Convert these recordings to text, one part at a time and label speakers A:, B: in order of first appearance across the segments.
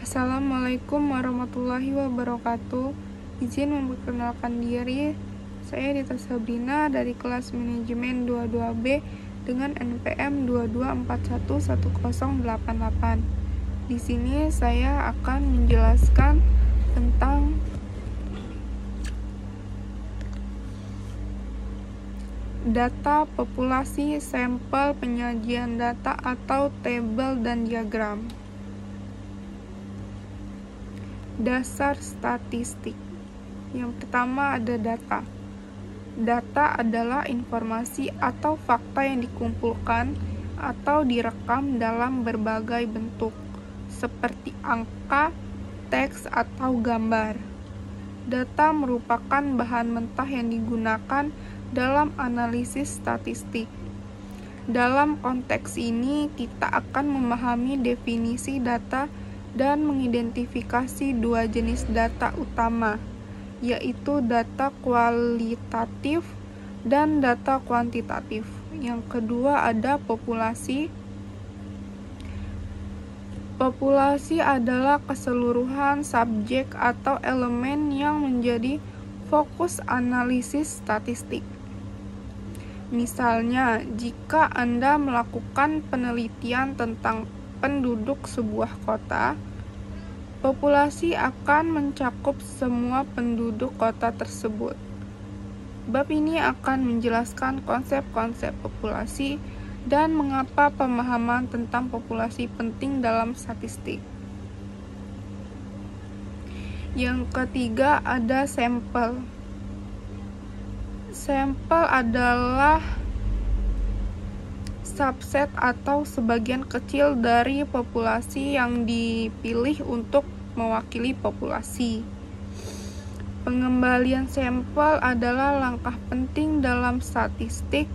A: Assalamualaikum warahmatullahi wabarakatuh. Izin memperkenalkan diri, saya Dita Sabrina dari kelas manajemen 22B dengan NPM 22411088. Di sini saya akan menjelaskan tentang data populasi, sampel, penyajian data atau tabel dan diagram. Dasar statistik. Yang pertama ada data. Data adalah informasi atau fakta yang dikumpulkan atau direkam dalam berbagai bentuk, seperti angka, teks, atau gambar. Data merupakan bahan mentah yang digunakan dalam analisis statistik. Dalam konteks ini, kita akan memahami definisi data dan mengidentifikasi dua jenis data utama, yaitu data kualitatif dan data kuantitatif. Yang kedua ada populasi. Populasi adalah keseluruhan subjek atau elemen yang menjadi fokus analisis statistik. Misalnya, jika Anda melakukan penelitian tentang penduduk sebuah kota, populasi akan mencakup semua penduduk kota tersebut. Bab ini akan menjelaskan konsep-konsep populasi dan mengapa pemahaman tentang populasi penting dalam statistik. Yang ketiga ada sampel. Sampel adalah subset atau sebagian kecil dari populasi yang dipilih untuk mewakili populasi. Pengembalian sampel adalah langkah penting dalam statistik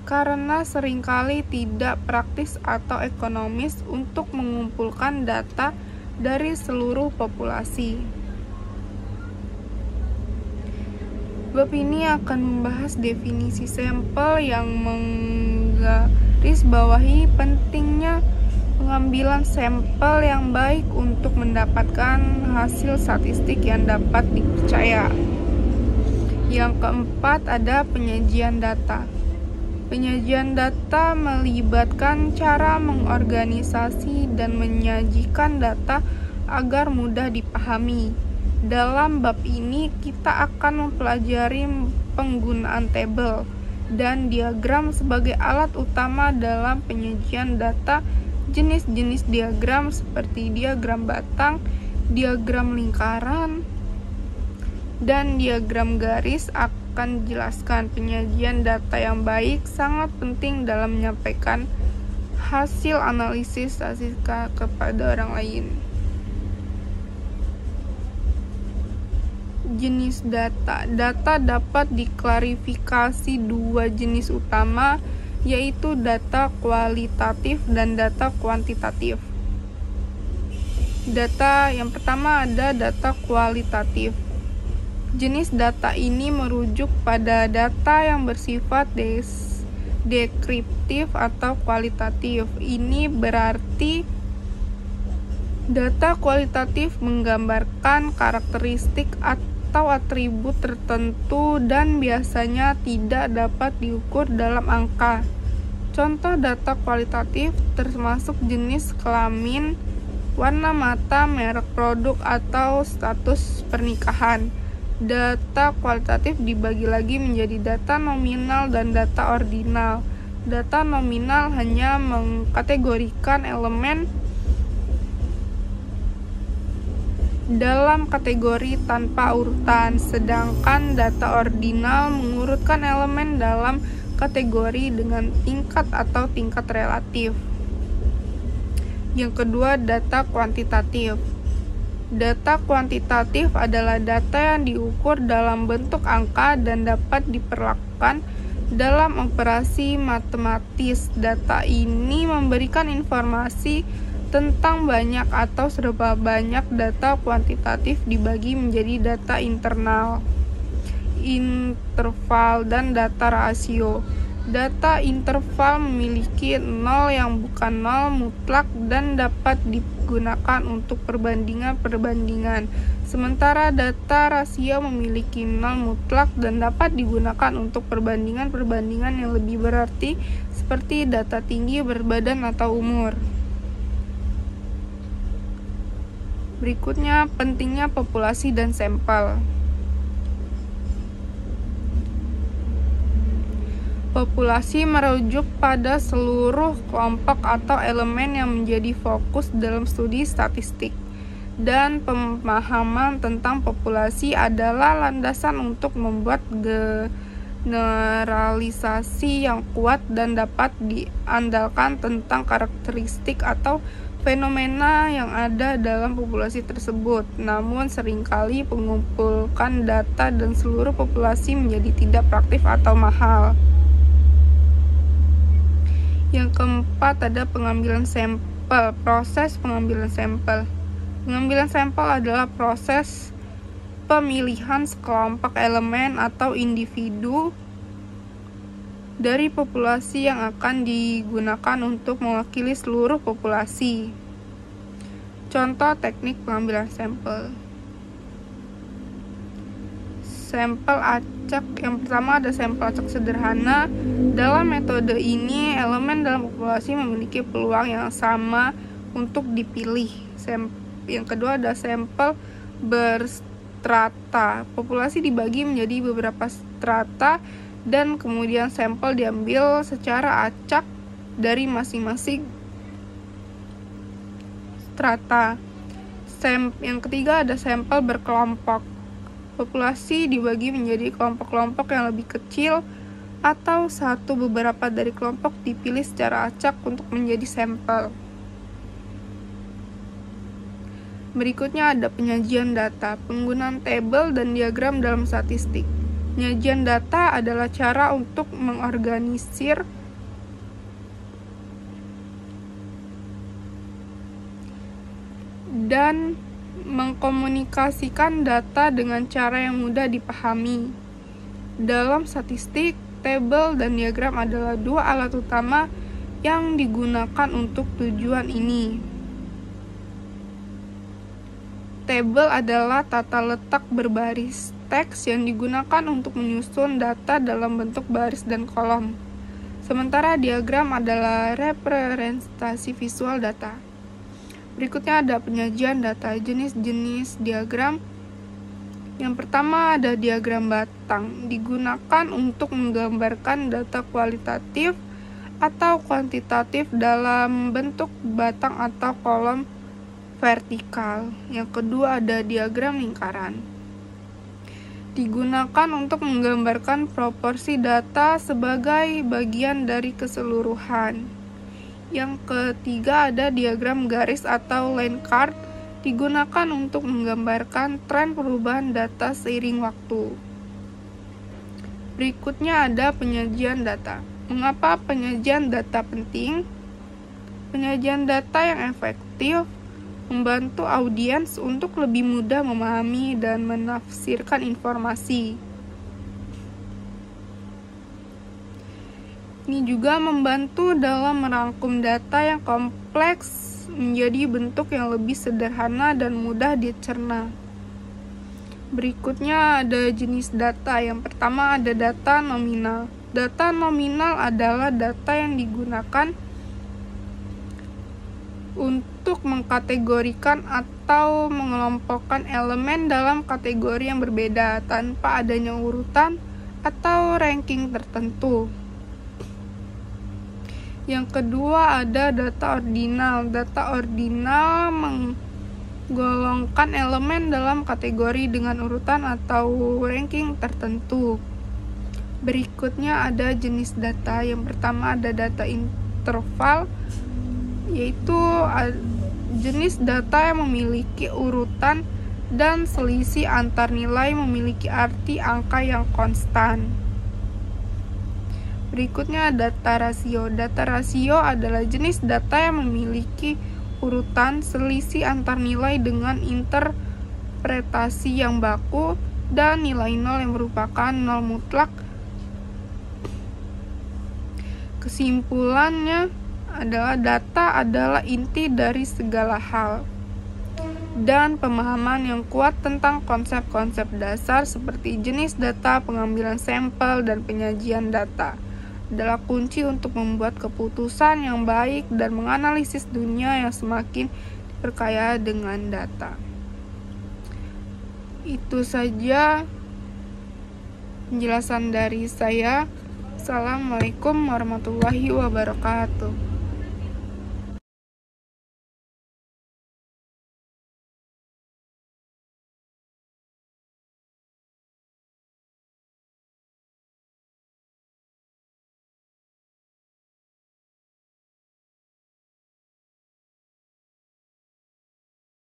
A: karena seringkali tidak praktis atau ekonomis untuk mengumpulkan data dari seluruh populasi. Bab ini akan membahas definisi sampel yang menggarisbawahi pentingnya pengambilan sampel yang baik untuk mendapatkan hasil statistik yang dapat dipercaya. Yang keempat ada penyajian data. Penyajian data melibatkan cara mengorganisasi dan menyajikan data agar mudah dipahami. Dalam bab ini kita akan mempelajari penggunaan tabel dan diagram sebagai alat utama dalam penyajian data. Jenis-jenis diagram seperti diagram batang, diagram lingkaran, dan diagram garis akan dijelaskan. Penyajian data yang baik sangat penting dalam menyampaikan hasil analisis statistik kepada orang lain. Jenis data. Data dapat diklarifikasi dua jenis utama, yaitu data kualitatif dan data kuantitatif. Data yang pertama ada data kualitatif. Jenis data ini merujuk pada data yang bersifat deskriptif atau kualitatif. Ini berarti data kualitatif menggambarkan karakteristik atau atribut tertentu dan biasanya tidak dapat diukur dalam angka. Contoh data kualitatif termasuk jenis kelamin, warna mata, merek produk, atau status pernikahan. Data kualitatif dibagi lagi menjadi data nominal dan data ordinal. Data nominal hanya mengkategorikan elemen dalam kategori tanpa urutan, sedangkan data ordinal mengurutkan elemen dalam kategori dengan tingkat atau tingkat relatif. Yang kedua, data kuantitatif. Data kuantitatif adalah data yang diukur dalam bentuk angka dan dapat diperlakukan dalam operasi matematis. Data ini memberikan informasi tentang banyak atau seberapa banyak. Data kuantitatif dibagi menjadi data internal, interval, dan data rasio. Data interval memiliki nol yang bukan nol mutlak dan dapat digunakan untuk perbandingan-perbandingan. Sementara data rasio memiliki nol mutlak dan dapat digunakan untuk perbandingan-perbandingan yang lebih berarti seperti data tinggi, berat badan, atau umur. Berikutnya, pentingnya populasi dan sampel. Populasi merujuk pada seluruh kelompok atau elemen yang menjadi fokus dalam studi statistik, dan pemahaman tentang populasi adalah landasan untuk membuat generalisasi yang kuat dan dapat diandalkan tentang karakteristik atau fenomena yang ada dalam populasi tersebut. Namun seringkali mengumpulkan data dan seluruh populasi menjadi tidak praktis atau mahal. Yang keempat ada pengambilan sampel. Proses pengambilan sampel. Pengambilan sampel adalah proses pemilihan sekelompok elemen atau individu dari populasi yang akan digunakan untuk mewakili seluruh populasi. Contoh teknik pengambilan sampel. Sampel acak. Yang pertama ada sampel acak sederhana. Dalam metode ini, elemen dalam populasi memiliki peluang yang sama untuk dipilih. Yang kedua ada sampel berstrata. Populasi dibagi menjadi beberapa strata dan kemudian sampel diambil secara acak dari masing-masing strata. Yang ketiga ada sampel berkelompok. Populasi dibagi menjadi kelompok-kelompok yang lebih kecil atau beberapa dari kelompok dipilih secara acak untuk menjadi sampel. Berikutnya ada penyajian data, penggunaan tabel dan diagram dalam statistik. Penyajian data adalah cara untuk mengorganisir dan mengkomunikasikan data dengan cara yang mudah dipahami. Dalam statistik, tabel dan diagram adalah dua alat utama yang digunakan untuk tujuan ini. Tabel adalah tata letak berbaris teks yang digunakan untuk menyusun data dalam bentuk baris dan kolom. Sementara diagram adalah representasi visual data. Berikutnya ada penyajian data. Jenis-jenis diagram. Yang pertama ada diagram batang. Digunakan untuk menggambarkan data kualitatif atau kuantitatif dalam bentuk batang atau kolom vertikal. Yang kedua ada diagram lingkaran. Digunakan untuk menggambarkan proporsi data sebagai bagian dari keseluruhan. Yang ketiga ada diagram garis atau line chart, digunakan untuk menggambarkan tren perubahan data seiring waktu. Berikutnya ada penyajian data. Mengapa penyajian data penting? Penyajian data yang efektif membantu audiens untuk lebih mudah memahami dan menafsirkan informasi. Ini juga membantu dalam merangkum data yang kompleks menjadi bentuk yang lebih sederhana dan mudah dicerna. Berikutnya ada jenis data. Yang pertama ada data nominal. Data nominal adalah data yang digunakan untuk mengkategorikan atau mengelompokkan elemen dalam kategori yang berbeda tanpa adanya urutan atau ranking tertentu. Yang kedua ada data ordinal. Data ordinal menggolongkan elemen dalam kategori dengan urutan atau ranking tertentu. Berikutnya ada jenis data. Yang pertama ada data interval, yaitu jenis data yang memiliki urutan dan selisih antar nilai memiliki arti angka yang konstan. Berikutnya data rasio. Data rasio adalah jenis data yang memiliki urutan selisih antar nilai dengan interpretasi yang baku dan nilai nol yang merupakan nol mutlak Kesimpulannya adalah data adalah inti dari segala hal, dan pemahaman yang kuat tentang konsep-konsep dasar seperti jenis data, pengambilan sampel, dan penyajian data adalah kunci untuk membuat keputusan yang baik dan menganalisis dunia yang semakin diperkaya dengan data. Itu saja penjelasan dari saya. Assalamualaikum warahmatullahi wabarakatuh.